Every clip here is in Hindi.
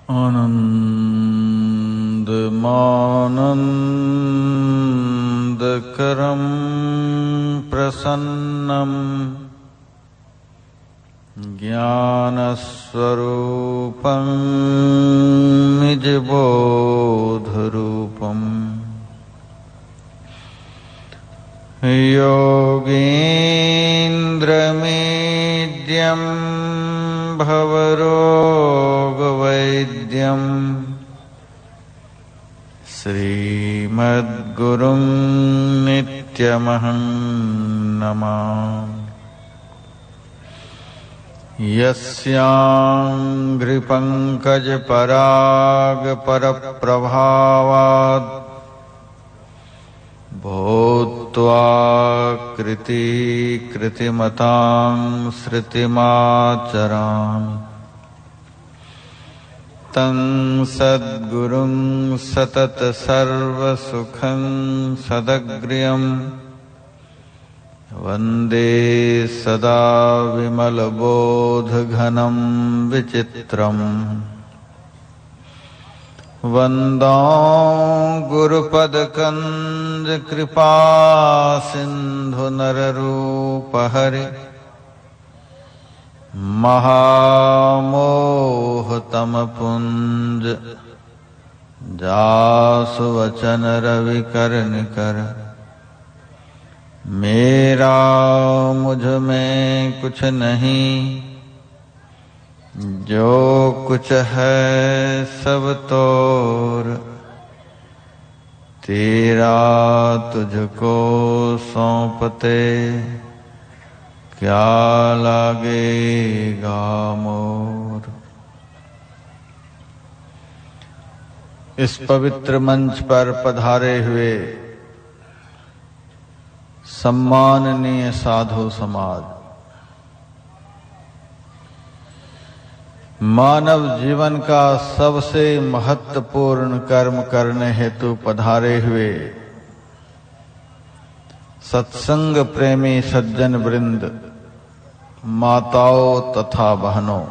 आनन्दमानन्दकरं प्रसन्नं ज्ञानस्वरूपं निजबोधरूपम् योगीन्द्रमीड्यं भवरोगवैद्यं श्रीमद्गुरुं नित्यमहं नमामि। यस्याङ्घ्रिपङ्कजपरागपरप्रभावात् भूत्वा कृतिमतां श्रुतिमाचरामि तं सद्गुरुं सततसर्वसुखं सदग्र्यं वन्दे सदा विमलबोधघनं विचित्रम् वन्दं गुरुपदकञ्जकृपासिन्धुनररूपहरि महामोहतमपुञ्ज जासुवचनरविकर्णिकर। मेरा मुझ में कुछ नहीं, जो कुछ है सब तोर, तेरा तुझको सौंपते क्या लागेगा मोर। इस पवित्र मंच पर पधारे हुए सम्माननीय साधु समाज, मानव जीवन का सबसे महत्वपूर्ण कर्म करने हेतु पधारे हुए सत्संग प्रेमी सज्जन वृंद, माताओं तथा बहनों,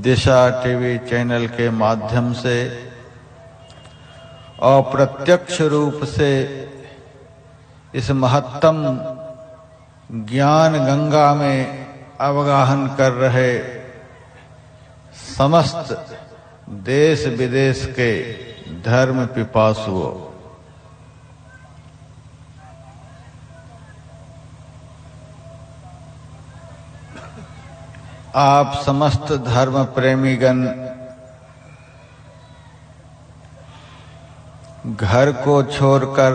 दिशा टीवी चैनल के माध्यम से अप्रत्यक्ष रूप से इस महत्तम ज्ञान गंगा में अवगाहन कर रहे समस्त देश विदेश के धर्म पिपासुओं, आप समस्त धर्म प्रेमीगण घर को छोड़कर,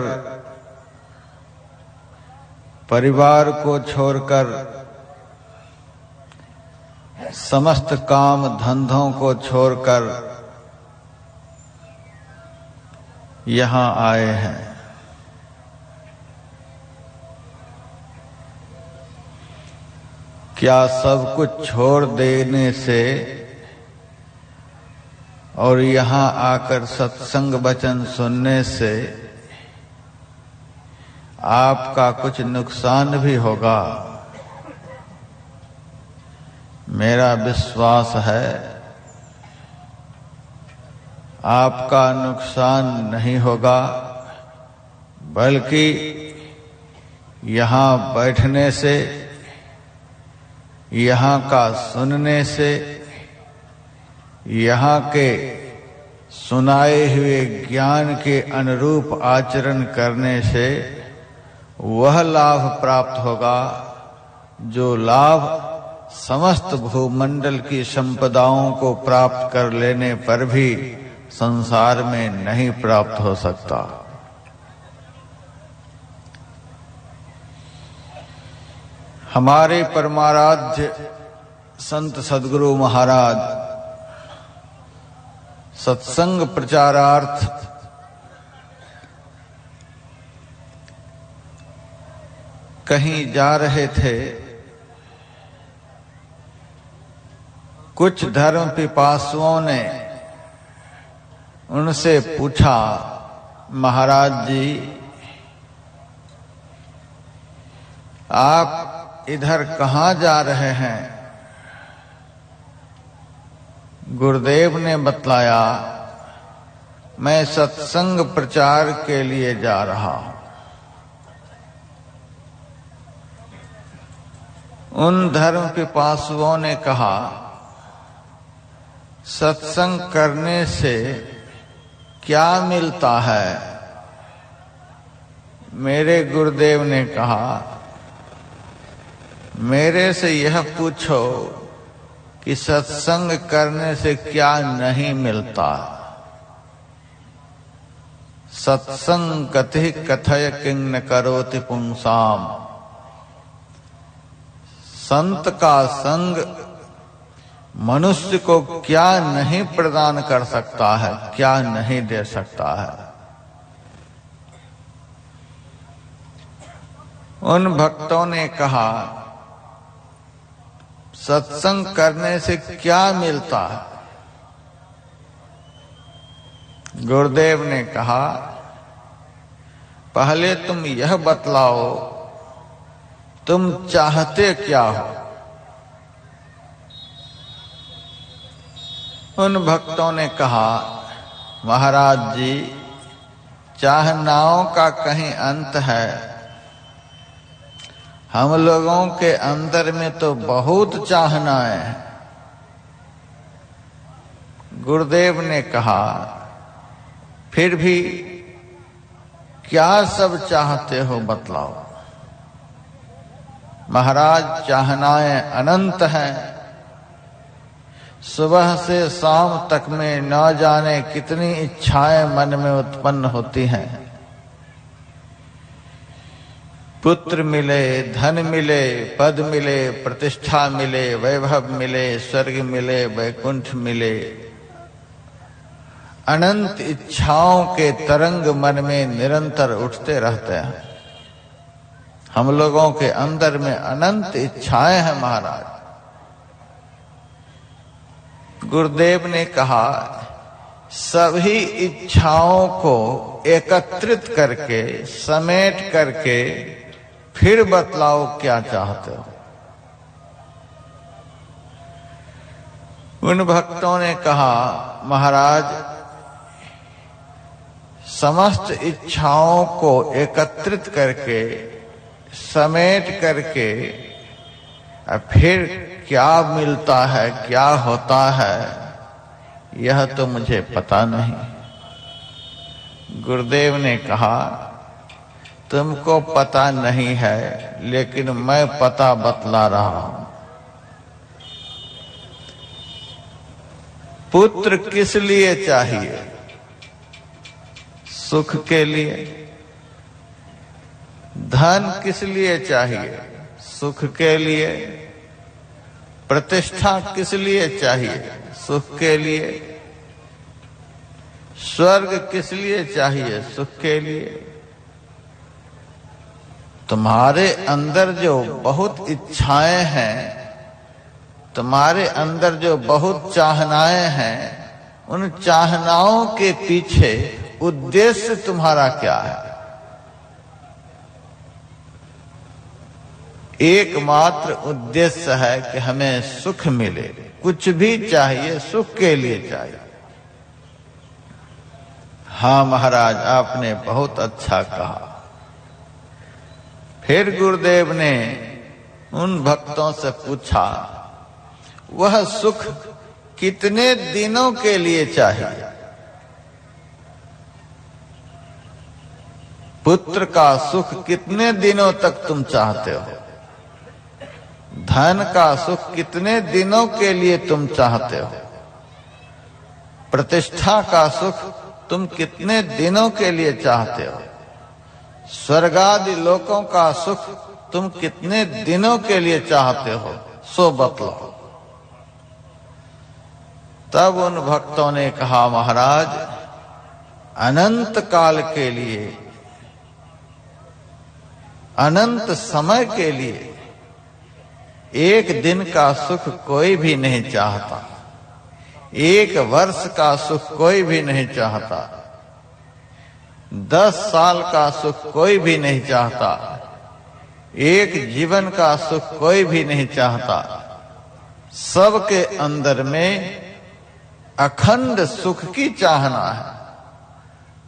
परिवार को छोड़कर, समस्त काम धंधों को छोड़कर यहाँ आए हैं। क्या सब कुछ छोड़ देने से और यहाँ आकर सत्संग वचन सुनने से आपका कुछ नुकसान भी होगा? मेरा विश्वास है आपका नुकसान नहीं होगा, बल्कि यहाँ बैठने से, यहाँ का सुनने से, यहाँ के सुनाए हुए ज्ञान के अनुरूप आचरण करने से वह लाभ प्राप्त होगा जो लाभ समस्त भूमंडल की संपदाओं को प्राप्त कर लेने पर भी संसार में नहीं प्राप्त हो सकता। हमारे परमाराध्य संत सद्गुरु महाराज सत्संग प्रचारार्थ कहीं जा रहे थे। कुछ धर्म पिपासुओं ने उनसे पूछा, महाराज जी आप इधर कहाँ जा रहे हैं? गुरुदेव ने बतलाया, मैं सत्संग प्रचार के लिए जा रहा हूं। उन धर्म पिपासुओं ने कहा, सत्संग करने से क्या मिलता है? मेरे गुरुदेव ने कहा, मेरे से यह पूछो कि सत्संग करने से क्या नहीं मिलता। सत्संग कथि कथय किंग न करोति पुंसाम। संत का संग मनुष्य को क्या नहीं प्रदान कर सकता है, क्या नहीं दे सकता है। उन भक्तों ने कहा, सत्संग करने से क्या मिलता है? गुरुदेव ने कहा, पहले तुम यह बतलाओ, तुम चाहते क्या हो? उन भक्तों ने कहा, महाराज जी, चाहनाओं का कहीं अंत है? हम लोगों के अंदर में तो बहुत चाहनाएं हैं। गुरुदेव ने कहा, फिर भी क्या सब चाहते हो बतलाओ। महाराज, चाहनाएं अनंत हैं। सुबह से शाम तक में न जाने कितनी इच्छाएं मन में उत्पन्न होती हैं। पुत्र मिले, धन मिले, पद मिले, प्रतिष्ठा मिले, वैभव मिले, स्वर्ग मिले, वैकुंठ मिले। अनंत इच्छाओं के तरंग मन में निरंतर उठते रहते हैं। हम लोगों के अंदर में अनंत इच्छाएं हैं महाराज। गुरुदेव ने कहा, सभी इच्छाओं को एकत्रित करके, समेट करके फिर बतलाओ क्या चाहते हो। उन भक्तों ने कहा, महाराज, समस्त इच्छाओं को एकत्रित करके, समेट करके फिर क्या मिलता है, क्या होता है, यह तो मुझे पता नहीं। गुरुदेव ने कहा, तुमको पता नहीं है, लेकिन मैं पता बतला रहा हूं। पुत्र किस लिए चाहिए? सुख के लिए। धन किस लिए चाहिए? सुख के लिए। प्रतिष्ठा किस लिए चाहिए? सुख के लिए। स्वर्ग किस लिए चाहिए? सुख के लिए। तुम्हारे अंदर जो बहुत इच्छाएं हैं, तुम्हारे अंदर जो बहुत चाहनाएं हैं, उन चाहनाओं के पीछे उद्देश्य तुम्हारा क्या है? एकमात्र उद्देश्य है कि हमें सुख मिले। कुछ भी चाहिए, सुख के लिए चाहिए। हाँ महाराज, आपने बहुत अच्छा कहा। फिर गुरुदेव ने उन भक्तों से पूछा, वह सुख कितने दिनों के लिए चाहिए? पुत्र का सुख कितने दिनों तक तुम चाहते हो? धन का सुख कितने दिनों के लिए तुम चाहते हो? प्रतिष्ठा का सुख तुम कितने दिनों के लिए चाहते हो? स्वर्गादि लोकों का सुख तुम कितने दिनों के लिए चाहते हो? सो बतलाओ। तब उन भक्तों ने कहा, महाराज, अनंत काल के लिए, अनंत समय के लिए। एक दिन का सुख कोई भी नहीं चाहता। एक वर्ष का सुख कोई भी नहीं चाहता। 10 साल का सुख कोई भी नहीं चाहता। एक जीवन का सुख कोई भी नहीं चाहता। सबके अंदर में अखंड सुख की चाहना है,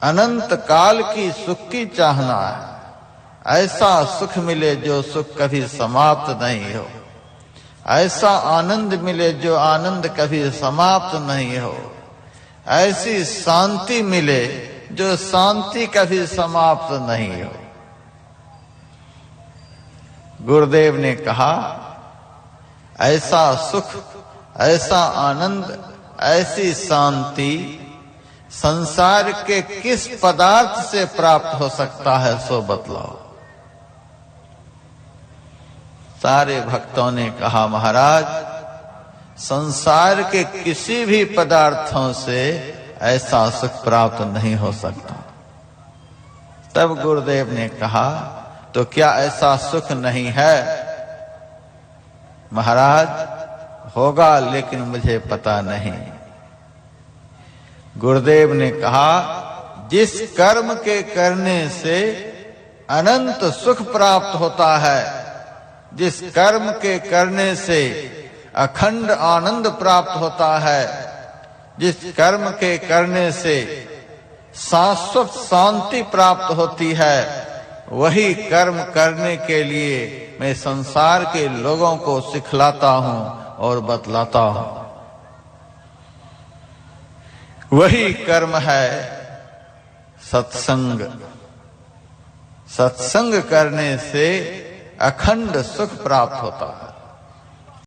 अनंत काल की सुख की चाहना है। ऐसा सुख मिले जो सुख कभी समाप्त नहीं हो, ऐसा आनंद मिले जो आनंद कभी समाप्त नहीं हो, ऐसी शांति मिले जो शांति कभी समाप्त नहीं हो। गुरुदेव ने कहा, ऐसा सुख, ऐसा आनंद, ऐसी शांति संसार के किस पदार्थ से प्राप्त हो सकता है, सो बतलाओ। सारे भक्तों ने कहा, महाराज संसार के किसी भी पदार्थों से ऐसा सुख प्राप्त नहीं हो सकता। तब गुरुदेव ने कहा, तो क्या ऐसा सुख नहीं है? महाराज होगा, लेकिन मुझे पता नहीं। गुरुदेव ने कहा, जिस कर्म के करने से अनंत सुख प्राप्त होता है, जिस कर्म के करने से अखंड आनंद प्राप्त होता है, जिस कर्म के करने से शाश्वत शांति प्राप्त होती है, वही कर्म करने के लिए मैं संसार के लोगों को सिखलाता हूं और बतलाता हूं। वही कर्म है सत्संग। सत्संग करने से अखंड सुख प्राप्त होता है।